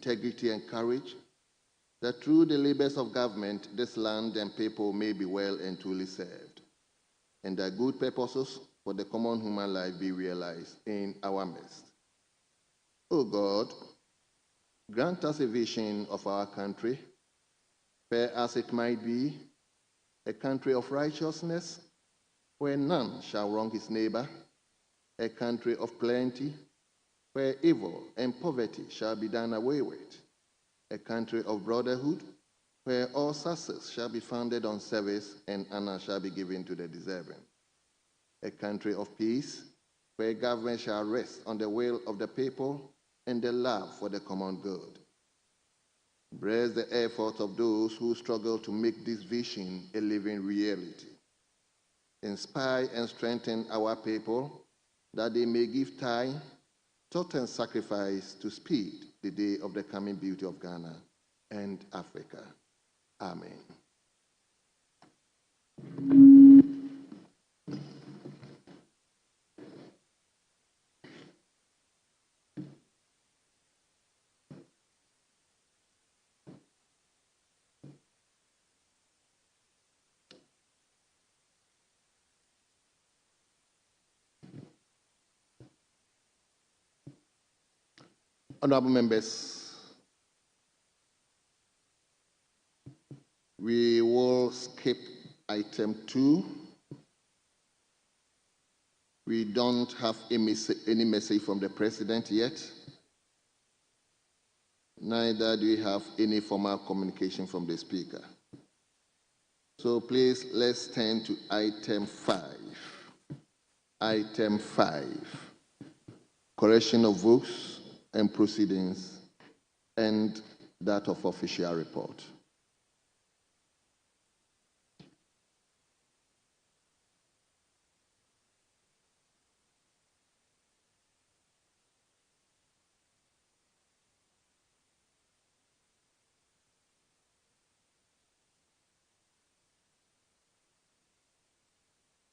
integrity, and courage, that through the labors of government, this land and people may be well and truly served, and that good purposes for the common human life be realized in our midst. O God, grant us a vision of our country, fair as it might be, a country of righteousness, where none shall wrong his neighbor, a country of plenty, where evil and poverty shall be done away with, a country of brotherhood, where all success shall be founded on service and honor shall be given to the deserving, a country of peace, where government shall rest on the will of the people and the love for the common good. Bless the efforts of those who struggle to make this vision a living reality. Inspire and strengthen our people that they may give time, thought, and sacrifice to speed the day of the coming beauty of Ghana and Africa. Amen. Honorable members, we will skip item 2. We don't have any message from the president yet. Neither do we have any formal communication from the speaker. So please, let's turn to item 5. Item 5, correction of votes and proceedings, and that of official report.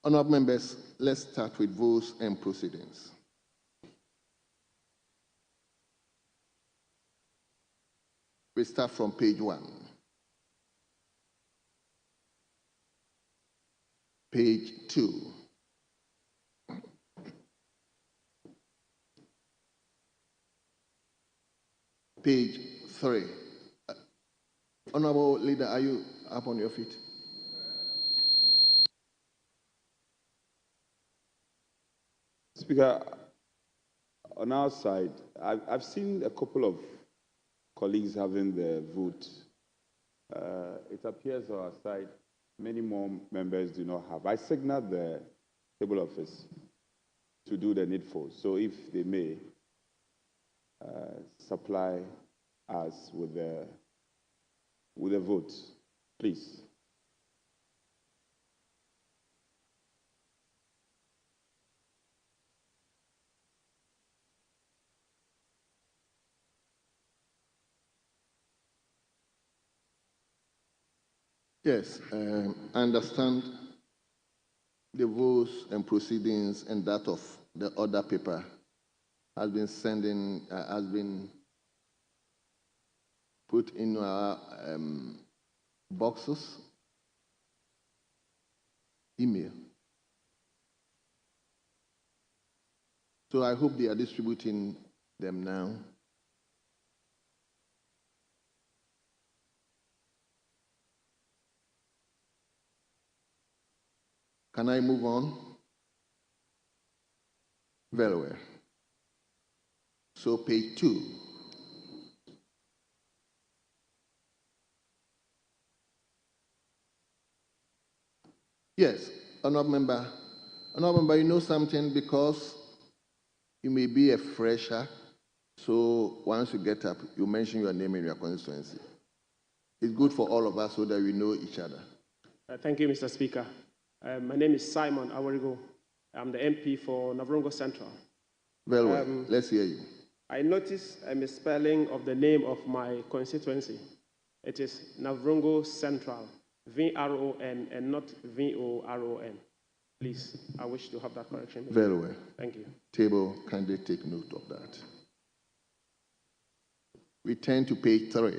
Honorable members, let's start with votes and proceedings. We start from page 1. Page 2. Page 3. Honorable Leader, are you up on your feet? Speaker, on our side, I've seen a couple of colleagues having the vote. It appears on our side, many more members do not have. I signaled the table office to do the needful. So if they may supply us with the vote, please. Yes, I understand the votes and proceedings and that of the other paper has been put in our boxes, email. So I hope they are distributing them now. Can I move on? Very well. So page 2. Yes, Honorable Member. Honorable Member, you know something, because you may be a fresher, so once you get up, you mention your name in your constituency. It's good for all of us so that we know each other. Thank you, Mr. Speaker. My name is Simon Awarigo. I'm the MP for Navrongo Central. Very well. Let's hear you. I noticed a misspelling of the name of my constituency. It is Navrongo Central, V-R-O-N, and not V-O-R-O-N. Please, I wish to have that correction. Very well. Thank you. Table, kindly take note of that. We turn to page 3.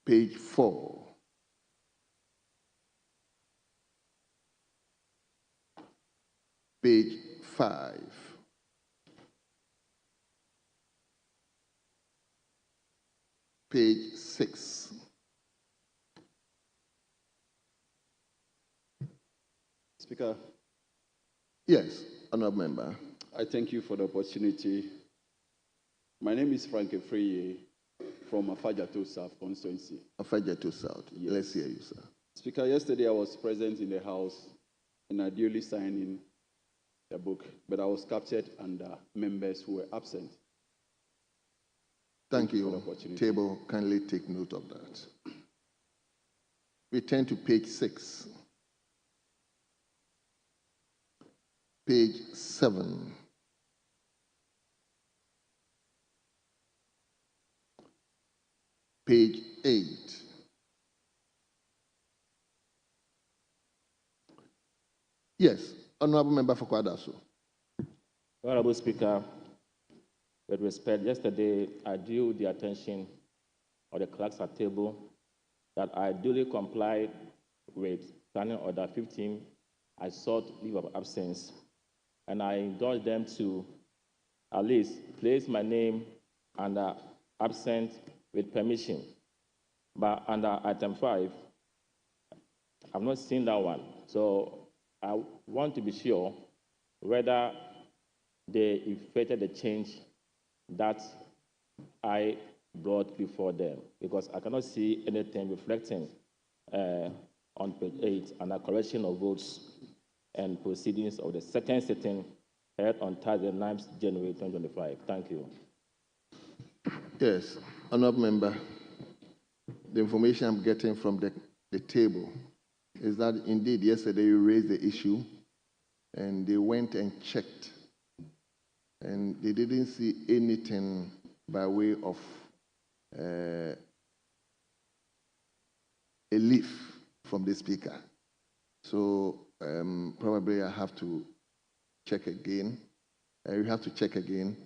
Page 4. Page 5. Page 6. Speaker. Yes, honorable member. I thank you for the opportunity. My name is Frank Efreye from Afajato South constituency. Afajato South. Yes. Let's hear you, sir. Speaker, yesterday I was present in the House and I duly signed in the book, but I was captured under members who were absent. Thank For the you. opportunity. Table, kindly take note of that. We turn to page 6. Page 7. Page 8. Yes, honorable member for Kwadaso. Honorable Speaker, with respect, yesterday I drew the attention of the clerks at table that I duly complied with Standing Order 15. I sought leave of absence, and I indulged them to at least place my name under absent with permission. But under item 5, I've not seen that one. So I want to be sure whether they effected the change that I brought before them, because I cannot see anything reflecting on page 8 and a correction of votes and proceedings of the second sitting held on Thursday, 9th January 2025. Thank you. Yes, honorable member. The information I'm getting from the table is that indeed yesterday you raised the issue and they went and checked and they didn't see anything by way of a leaf from the speaker. So probably I have to check again. We have to check again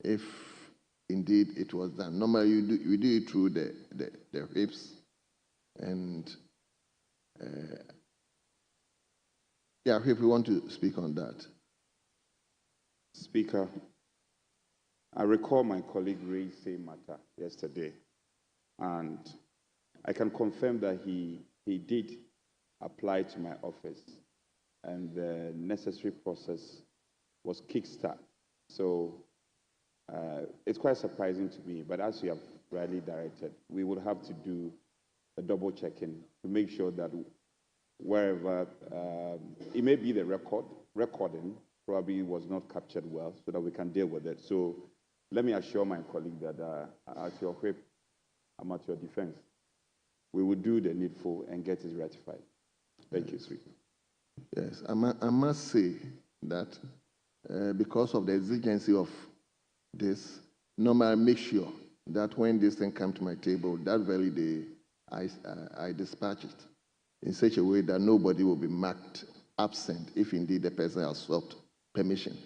if indeed it was done. Normally you do it through the hips and yeah, if we want to speak on that. Speaker, I recall my colleague raised the same matter yesterday, and I can confirm that he did apply to my office, and the necessary process was kickstarted. So it's quite surprising to me, but as you have rightly directed, we would have to do a double checking to make sure that wherever it may be the recording probably was not captured well, so that we can deal with it. So let me assure my colleague that at your whip, I'm at your defense. We will do the needful and get it ratified. Thank you, Speaker. Yes, I must say that because of the exigency of this, normally I make sure that when this thing comes to my table, that very day I dispatch it in such a way that nobody will be marked absent if indeed the person has sought permission.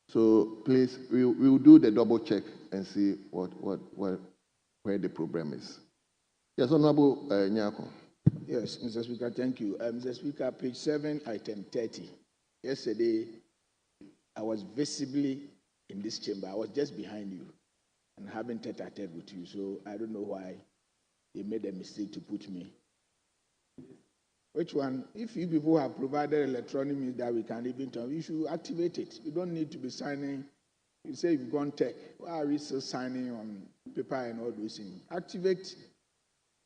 So please, we will do the double check and see where the problem is. Yes, Honorable Nyako. Yes, Mr. Speaker, thank you. Mr. Speaker, page 7, item 30. Yesterday, I was visibly in this chamber. I was just behind you and having tete-a-tete with you, so I don't know why they made a mistake to put me. Which one? If you people have provided electronic means that we can even turn, you should activate it. You don't need to be signing. You say you've gone tech. Why are we still signing on paper and all those things? Activate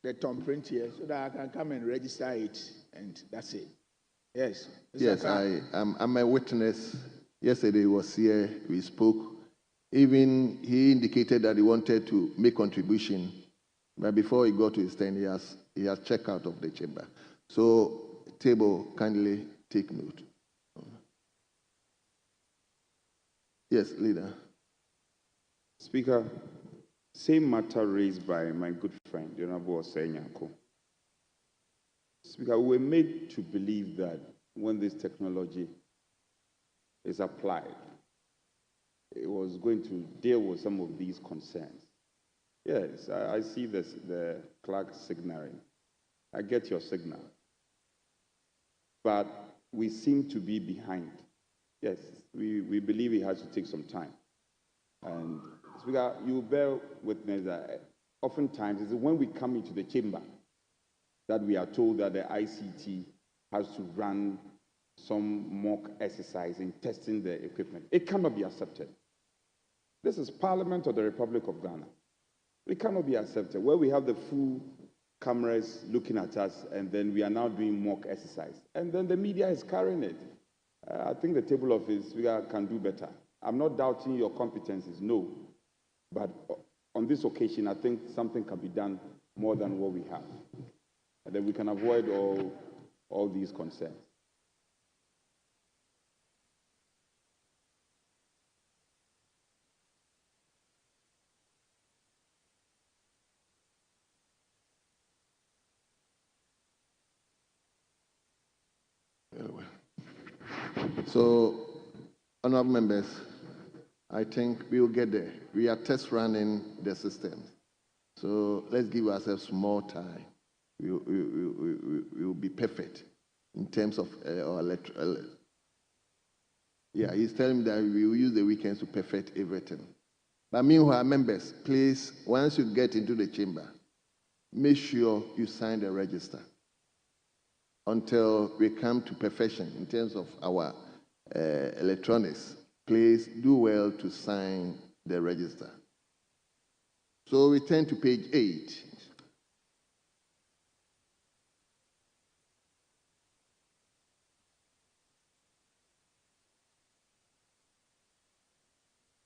the thumbprint here so that I can come and register it, and that's it. Yes. Yes, I'm a witness. Yesterday he was here, we spoke. Even he indicated that he wanted to make contribution, but before he got to his turn, he has checked out of the chamber. So, table, kindly take note. Yes, leader. Speaker, same matter raised by my good friend, the Honorable Osenyako. Speaker, we were made to believe that when this technology is applied, it was going to deal with some of these concerns. Yes, I see this, the clerk signaling. I get your signal. But we seem to be behind. Yes, we believe it has to take some time. And Speaker, you bear witness that oftentimes it's when we come into the chamber that we are told that the ICT has to run some mock exercise in testing the equipment. It cannot be accepted. This is Parliament of the Republic of Ghana. It cannot be accepted where we have the full cameras looking at us and then we are now doing mock exercise. And then the media is carrying it. I think the table office can do better. I'm not doubting your competencies, no. But on this occasion, I think something can be done more than what we have. And then we can avoid all these concerns. So, honorable members, I think we will get there. We are test running the systems. So let's give ourselves more time. We will be perfect in terms of our electoral. Yeah, he's telling me that we will use the weekends to perfect everything. But meanwhile, members, please, once you get into the chamber, make sure you sign the register until we come to perfection in terms of our electronics. Please do well to sign the register. So we turn to page 8.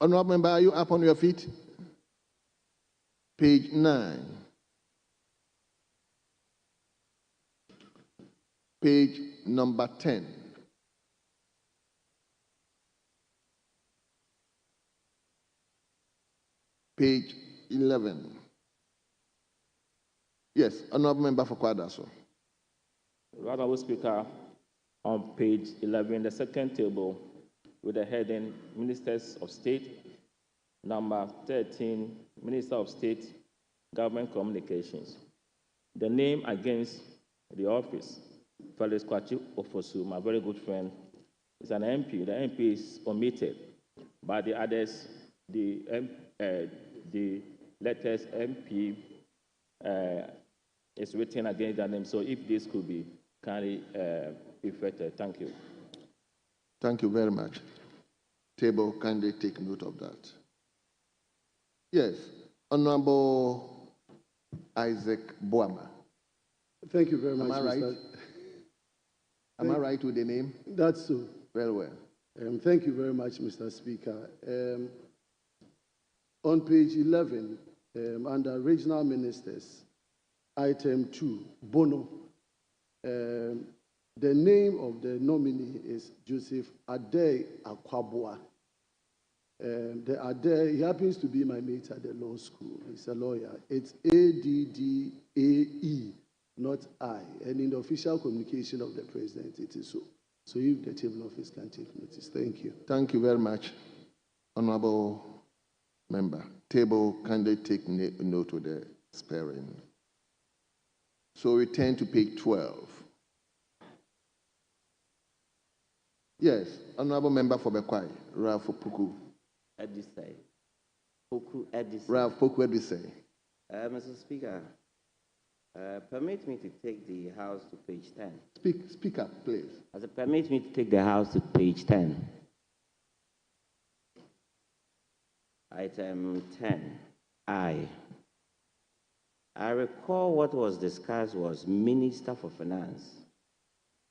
Honorable member, are you up on your feet? Page 9. Page number 10. Page 11. Yes, honorable member for Kwadaso. Honorable Speaker, on page 11, the second table, with the heading Ministers of State, number 13, Minister of State, Government Communications. The name against the office, Felix Kwachi Ofosu, my very good friend, is an MP. The MP is omitted, but the others, the letters MP is written against their name. So if this could be kindly effected, thank you. Thank you very much. Table, kindly take note of that. Yes, Honorable Isaac Boama. Thank you very much, Am I right? Am I right with the name? That's so. Very well. Thank you very much, Mr. Speaker. On page 11, under Regional Ministers, item 2, Bono, the name of the nominee is Joseph Ade Akwaboa. The Ade, he happens to be my mate at the law school. He's a lawyer. It's A-D-D-A-E, not I. And in the official communication of the president, it is so. So if the table office can take notice. Thank you. Thank you very much, Honorable Member. Table, kindly take note of the sparing. So we turn to page 12. Yes, Honorable Member for Bekwai, Ralph Puku. Edisei. Puku Edisei. Ralph Puku Edisei. Mr. Speaker, permit me to take the House to page 10. Speak up, please. Permit me to take the House to page 10. Item 10, I recall what was discussed was Minister for Finance.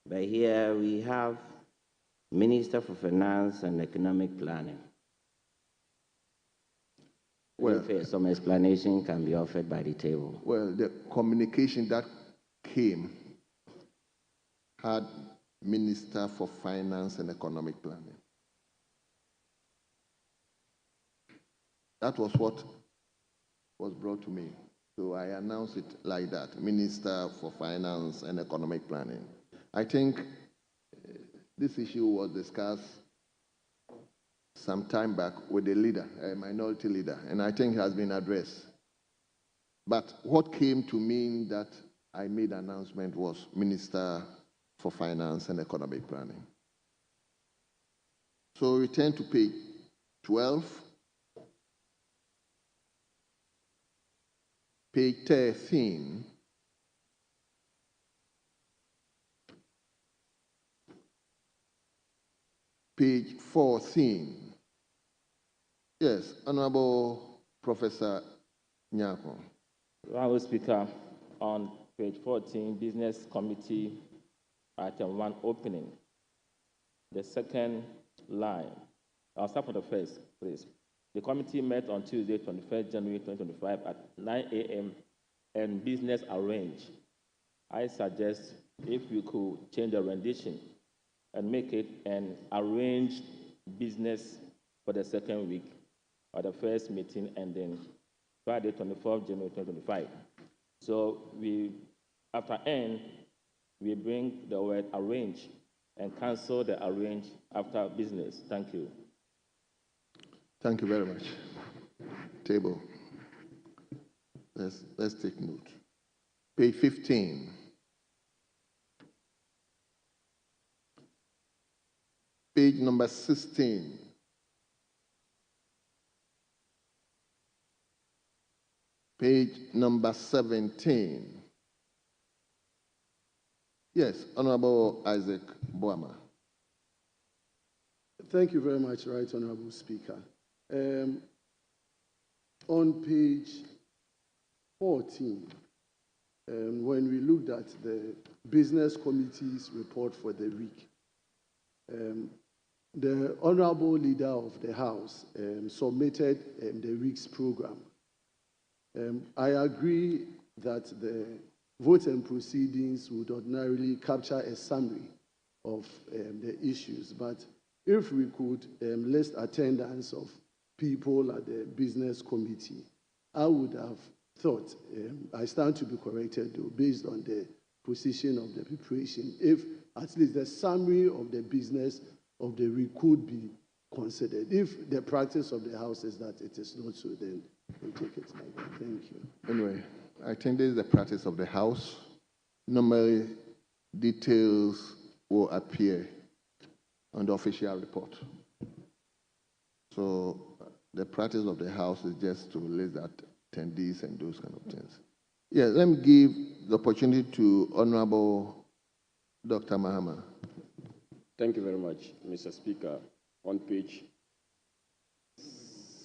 But here we have Minister for Finance and Economic Planning. Well, if some explanation can be offered by the table. Well, the communication that came had Minister for Finance and Economic Planning. That was what was brought to me. So I announced it like that, Minister for Finance and Economic Planning. I think this issue was discussed some time back with a leader, a minority leader, and I think it has been addressed. But what came to mean that I made an announcement was Minister for Finance and Economic Planning. So return to page 12, page 13, page 14. Yes, Honorable Professor Nyako. Honorable Speaker, on page 14, Business Committee, item 1, opening. The second line. I'll start from the first, please. The committee met on Tuesday, 21st January 2025 at 9 a.m. and business arranged. I suggest if we could change the rendition and make it an arranged business for the second week or the first meeting ending Friday, 24th January 2025. So after end, we bring the word arrange and cancel the arrange after business. Thank you. Thank you very much. Table. Let's take note. Page 15. Page number 16. Page number 17. Yes, Honorable Isaac Boama. Thank you very much, Right Honorable Speaker. On page 14, when we looked at the business committee's report for the week, the honorable leader of the House submitted the week's program. I agree that the vote and proceedings would ordinarily capture a summary of the issues, but if we could list attendance of people at the business committee, I would have thought, I stand to be corrected though, based on the position of the preparation, if at least the summary of the business of the week could be considered. If the practice of the House is that it is not so, then we'll take it like that. Thank you. Anyway, I think this is the practice of the House. Normally, details will appear on the official report. So the practice of the House is just to list that attendees and those kind of things. Yeah, let me give the opportunity to Honorable Dr. Mahama. Thank you very much, Mr. Speaker. On page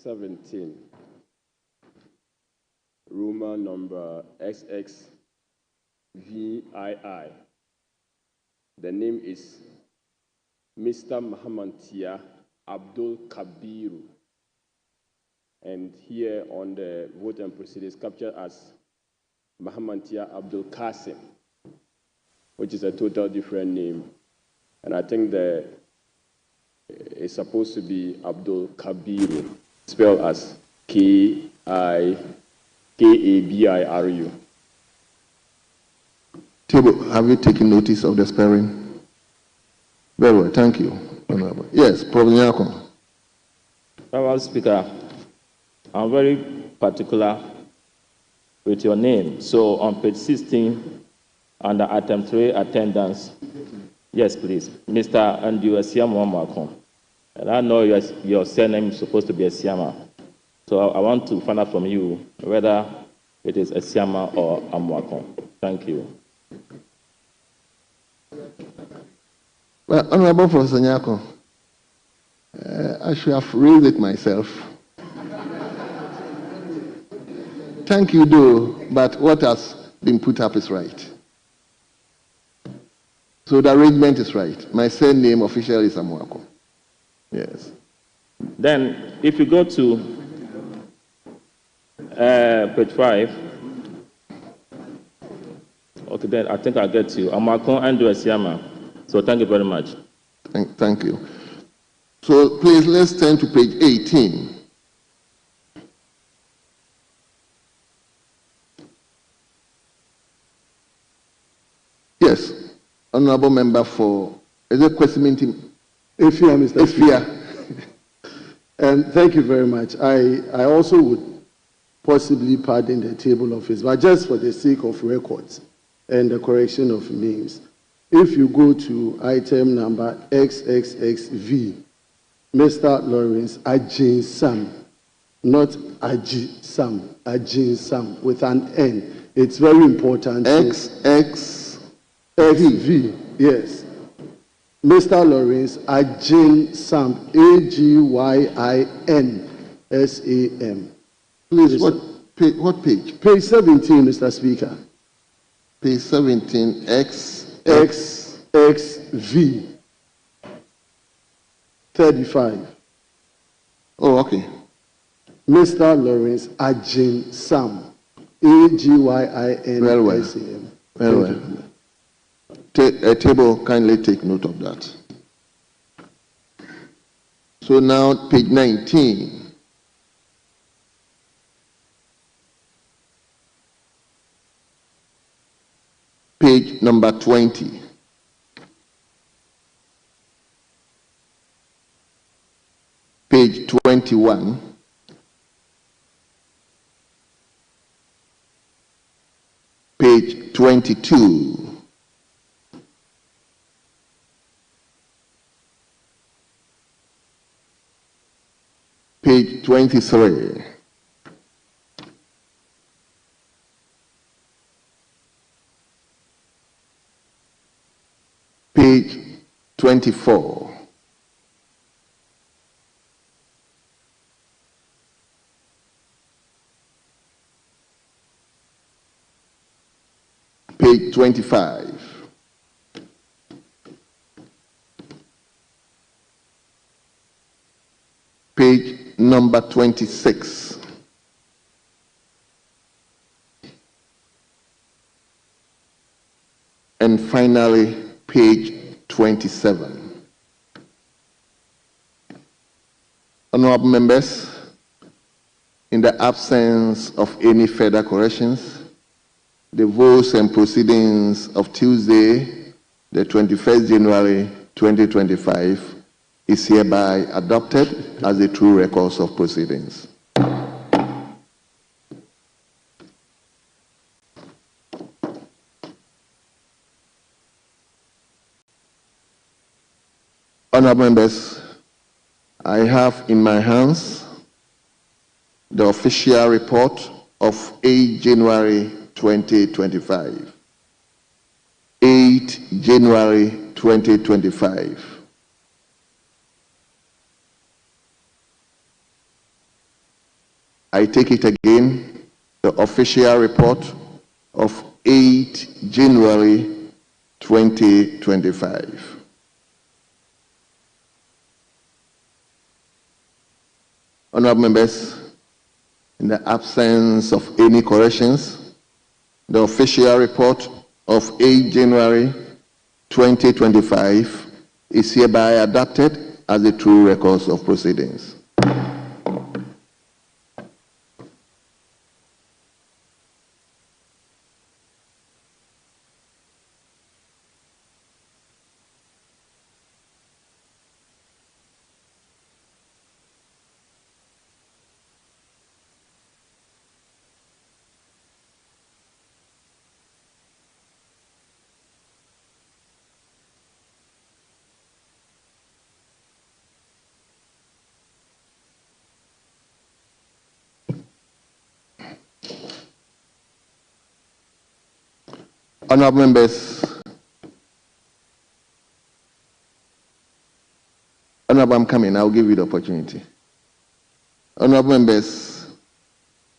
17, Roman number XXVII. The name is Mr. Mahamantia Abdul Kabiru. And here on the vote and proceedings captured as Mahamantia Abdul Qasim, which is a total different name. And I think it's supposed to be Abdul Kabiru, spelled as Kabiru. Table, have you taken notice of the spelling? Very well, thank you, Honorable. Yes, Professor Nyako. Honorable Speaker, I'm very particular with your name. So on page 16, under item 3, attendance. Yes, please. Mr. Andu Asiama Mwakon. And I know your surname is supposed to be Asiama. So I want to find out from you whether it is Asiama or Amwakon. Thank you. Well, Honorable Professor Nyako, I should have raised it myself. Thank you, though, but what has been put up is right. So the arrangement is right. My surname officially is Amwako. Yes. Then, if you go to page 5, okay, then I think I'll get to you. Amwako and Asiama. So thank you very much. Thank you. So please, let's turn to page 18. Yes, Honorable Member for, is it question meeting? Efia, Mr. Efia. Thank you very much. I also would possibly pardon the table office, but just for the sake of records and the correction of names, if you go to item number XXXV, Mr. Lawrence Ajin Sam, not Aji Sam, Ajin Sam with an N. It's very important. XXXV, yes. Mr. Lawrence Ajin Sam, AGYINSAM. Please, what page? Page 17, Mr. Speaker. Page 17, XXXV 35. Oh, okay. Mr. Lawrence Ajin Sam, AGYINSAM. Very well. Very well. A table, kindly take note of that. So now, page 19. Page number 20. Page 21. Page 22. Page 23. Page 24. Page 25. Page number 26. And finally, page 27. Honorable members, in the absence of any further corrections, the votes and proceedings of Tuesday, the 21st January 2025, is hereby adopted as the true records of proceedings. Honorable members, I have in my hands the official report of 8 January 2025. 8 January 2025. I take it again, the official report of 8 January 2025. Honorable members, in the absence of any corrections, the official report of 8 January 2025 is hereby adopted as the true records of proceedings. Honorable members, Honorable, I'm coming, I'll give you the opportunity. Honorable members,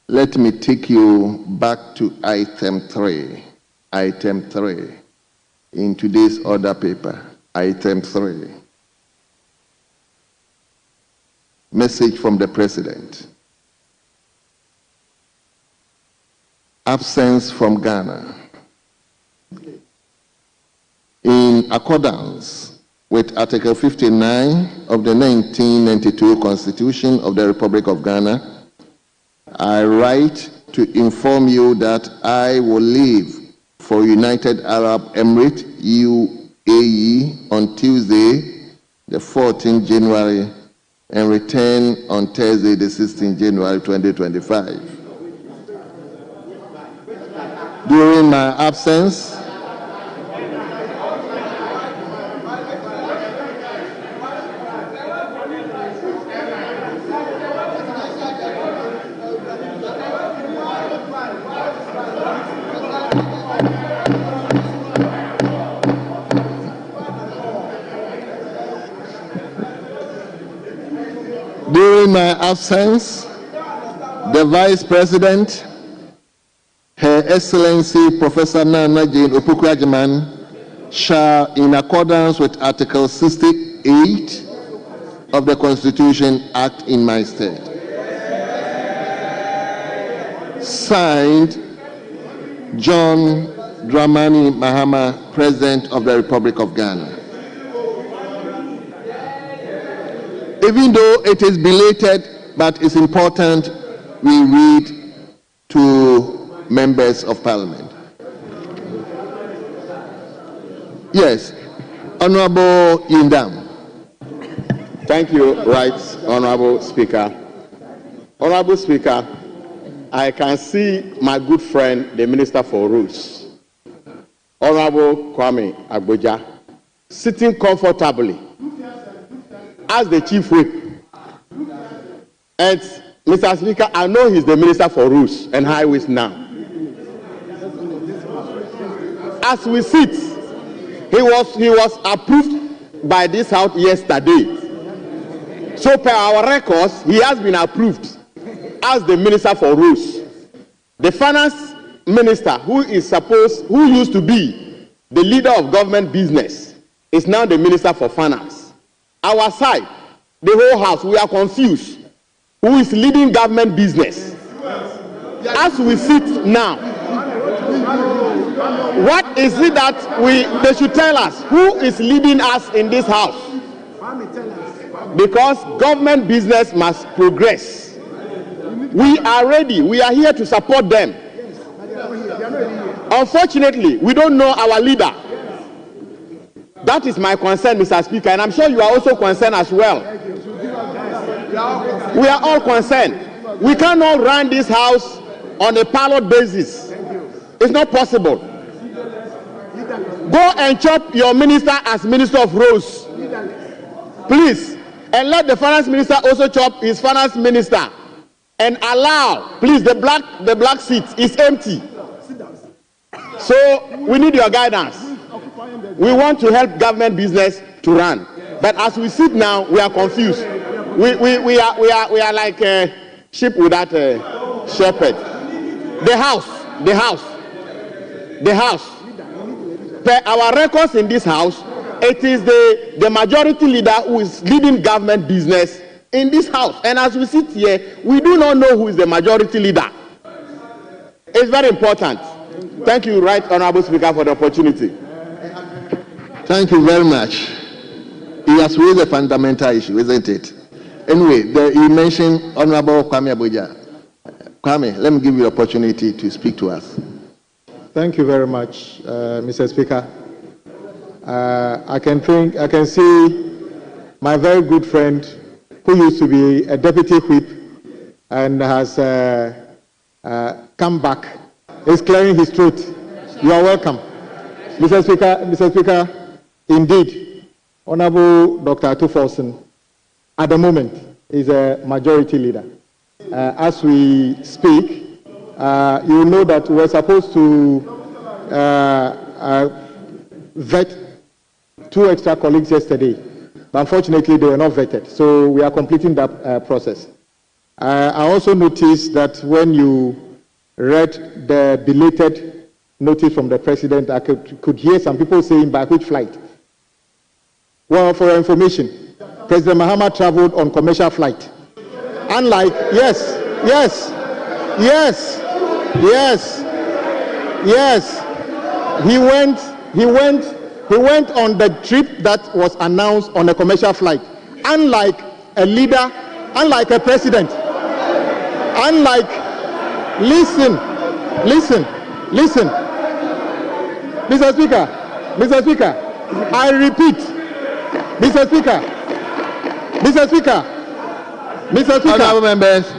let me take you back to item 3. Item 3 in today's order paper. Item 3. Message from the President. Absence from Ghana. In accordance with Article 59 of the 1992 Constitution of the Republic of Ghana, I write to inform you that I will leave for United Arab Emirates, UAE, on Tuesday, the 14th January and return on Thursday, the 16th January 2025. During my absence, the Vice President, Her Excellency Professor Nana Jane Opoku-Agyeman, shall, in accordance with Article 68 of the Constitution, act in my stead. Signed, John Dramani Mahama, President of the Republic of Ghana. Even though it is belated, but it's important we read to members of Parliament. Yes, Honorable Yindam. Thank you, Right Honorable Speaker. Honorable Speaker, I can see my good friend, the Minister for Rules, Honorable Kwame Agboja, sitting comfortably as the Chief Whip. And Mr. Speaker, I know he's the Minister for Rules and Highways now. As we sit, he was approved by this House yesterday. So per our records, he has been approved as the Minister for Rules. The Finance Minister, who used to be the leader of government business, is now the Minister for Finance. Our side, the whole House, we are confused. Who is leading government business? As we sit now, what is it that they should tell us? Who is leading us in this House? Because government business must progress. We are ready. We are here to support them. Unfortunately, we don't know our leader. That is my concern, Mr. Speaker, and I'm sure you are also concerned as well. We are all concerned. We cannot run this House on a pilot basis. It's not possible. Go and chop your minister as Minister of Roads, please, and let the Finance Minister also chop his Finance Minister, and allow, please, the black seat is empty. So we need your guidance. We want to help government business to run, but as we sit now, we are confused. We are like a sheep without a shepherd. The house. Per our records in this House, it is the majority leader who is leading government business in this House. And as we sit here, we do not know who is the majority leader. It's very important. Thank you, Right Honorable Speaker, for the opportunity. Thank you very much. He has raised a fundamental issue, isn't it? Anyway, you mentioned Honorable Kwame Agboja. Kwame, let me give you the opportunity to speak to us. Thank you very much, Mr. Speaker. I can see my very good friend, who used to be a deputy whip and has come back, is clearing his throat. You are welcome, Mr. Speaker. Mr. Speaker, indeed, Honorable Dr. Atuforsen, at the moment, is a majority leader. As we speak, you know that we're supposed to vet 2 extra colleagues yesterday, but unfortunately they were not vetted, so we are completing that process. I also noticed that when you read the belated notice from the president, I could hear some people saying by which flight. Well, for your information, President Mahama traveled on commercial flight. Unlike, yes, he went on the trip that was announced on a commercial flight. Unlike a leader, unlike a president, listen, Mr. Speaker, I repeat, Mr. Speaker, Mr. Speaker.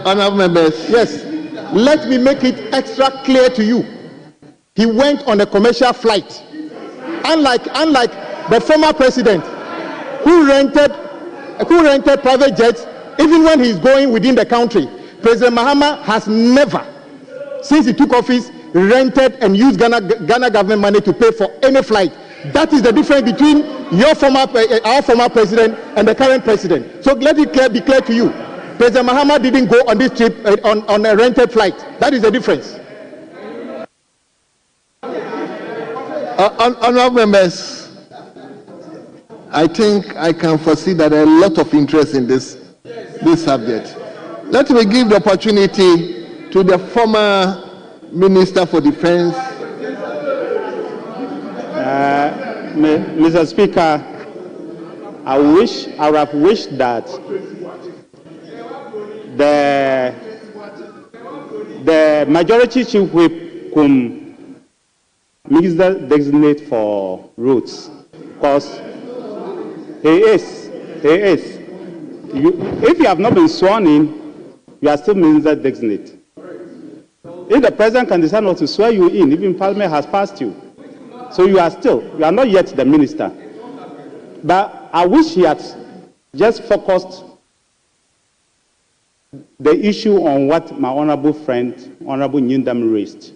Honorable members. Yes. Let me make it extra clear to you. He went on a commercial flight. Unlike the former president who rented private jets even when he's going within the country. President Mahama has never, since he took office, rented and used Ghana government money to pay for any flight. That is the difference between our former president and the current president. So let it be clear to you. President Mahama didn't go on this trip on a rented flight. That is the difference. Honorable members, I think I can foresee that there are a lot of interest in this subject. Let me give the opportunity to the former Minister for Defense. Mr. Speaker, I would have wished that the majority chief whip could Minister designate for roads, because he is. If you have not been sworn in, you are still Minister designate. If the president can decide not to swear you in, even Parliament has passed you, so you are not yet the minister. But I wish he had just focused the issue on what my honorable friend, Honorable Nyindam, raised,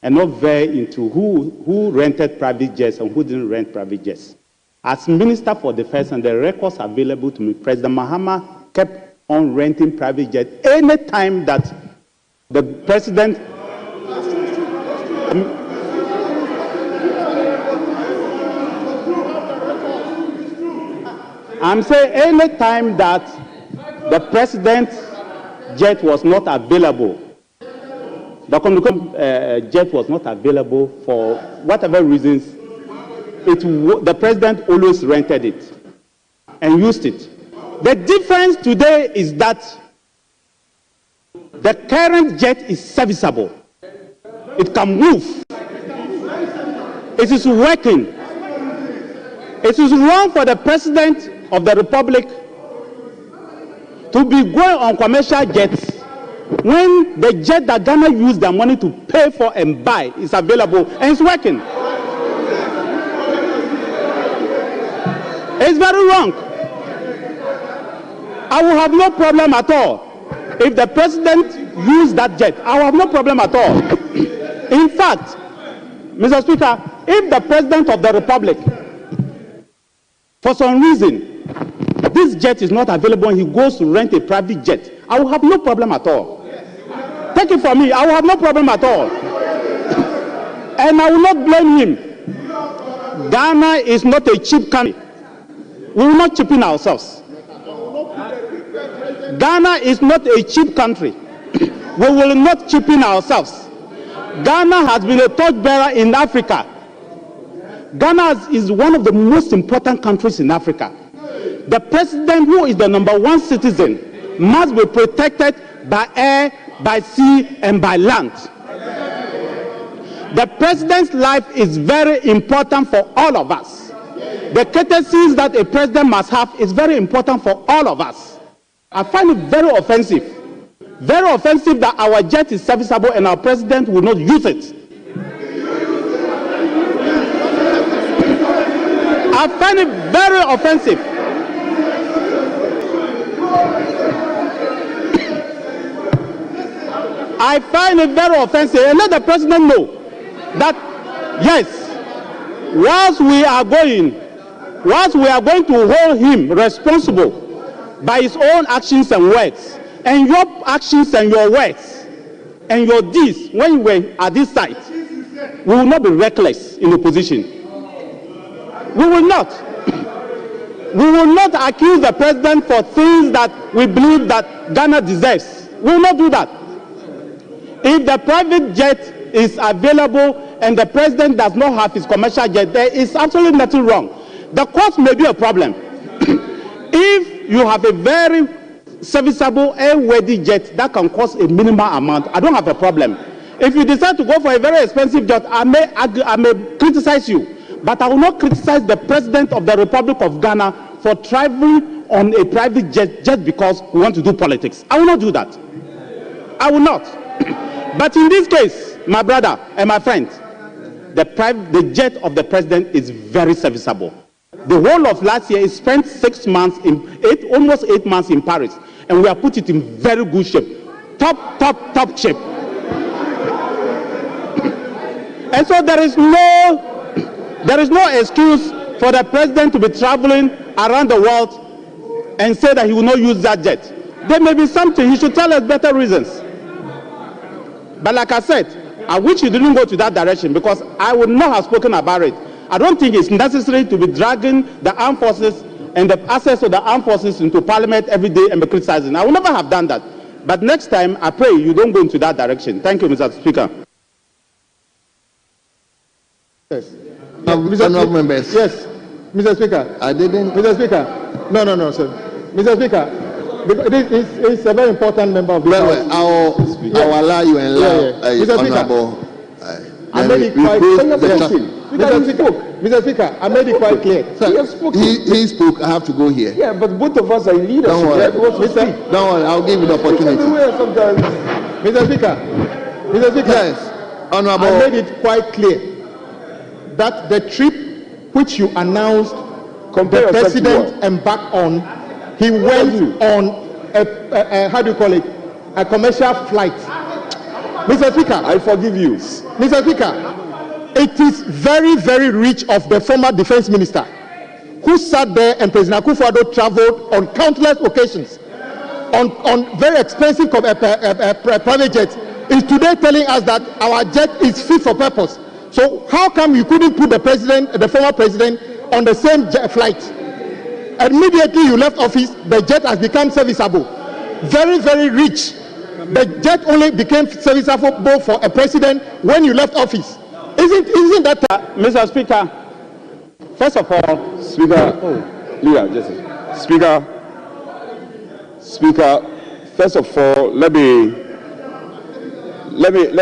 and not veer into who rented private jets and who didn't rent private jets. As Minister for Defense, and the records available to me, President Mahama kept on renting private jets any time that the president I'm saying any time that the president's jet was not available, the jet was not available for whatever reasons, the president always rented it and used it. The difference today is that the current jet is serviceable. It can move. It is working. It is wrong for the president of the Republic to be going on commercial jets when the jet that Ghana used their money to pay for and buy is available and it's working. It's very wrong. I will have no problem at all if the president used that jet. I will have no problem at all. In fact, Mr. Speaker, if the president of the Republic, for some reason, this jet is not available and he goes to rent a private jet, I will have no problem at all. Take it from me, I will have no problem at all. And I will not blame him. Ghana is not a cheap country. We will not chip in ourselves. Ghana is not a cheap country. We will not chip in ourselves. Ghana has been a torchbearer in Africa. Ghana is one of the most important countries in Africa. The president, who is the #1 citizen, must be protected by air, by sea, and by land. The president's life is very important for all of us. The courtesies that a president must have is very important for all of us. I find it very offensive that our jet is serviceable and our president will not use it. I find it very offensive. I find it very offensive, and let the president know that yes, whilst we are going to hold him responsible by his own actions and words, and your actions and your words and your deeds when you were at this site, we will not be reckless in opposition. We will not. We will not accuse the president for things that we believe that Ghana deserves. We will not do that. If the private jet is available and the president does not have his commercial jet, there is absolutely nothing wrong. The cost may be a problem. If you have a very serviceable airworthy jet that can cost a minimal amount, I don't have a problem. If you decide to go for a very expensive jet, I may criticize you. But I will not criticize the President of the Republic of Ghana for traveling on a private jet just because we want to do politics. I will not do that. I will not. But in this case, my brother and my friend, the jet of the president is very serviceable. The whole of last year, he spent 6 months almost 8 months in Paris, and we have put it in very good shape. Top shape. And so there is no excuse for the president to be traveling around the world and say that he will not use that jet. There may be something. He should tell us better reasons. But like I said, I wish he didn't go to that direction, because I would not have spoken about it. I don't think it's necessary to be dragging the armed forces and the access of the armed forces into parliament every day and be criticizing. I will never have done that. But next time, I pray you don't go into that direction. Thank you, Mr. Speaker. Yes. Honourable members. Yes, Mr. Speaker. I didn't. Mr. Speaker. No, sir. Mr. Speaker, it's a very important member of the House. I'll allow you and allow Honourable. I made it quite clear. Mr. Speaker, I made it quite clear. Sir, he spoke. I have to go here. Yeah, but both of us are in leadership. Don't worry. Don't worry. I'll give you the opportunity. Mr. Speaker. Yes, Honourable. I made it quite clear that the trip which you announced the president embarked on, he went on a commercial flight. Mr. Speaker, I forgive you. Mr. Speaker, it is very, very rich of the former defense minister who sat there, and President Akufo-Addo traveled on countless occasions on very expensive private jets, is today telling us that our jet is fit for purpose. So how come you couldn't put the former president, on the same jet flight? Immediately you left office, the jet has become serviceable. Very, very rich. The jet only became serviceable for a president when you left office. Isn't that... Mr. Speaker, first of all... Speaker, first of all, let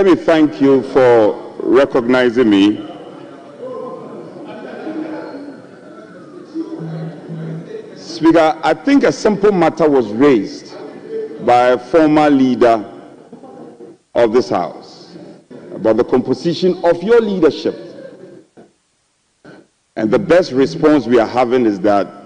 me thank you for recognizing me. Speaker, I think a simple matter was raised by a former leader of this House about the composition of your leadership. And the best response we are having is that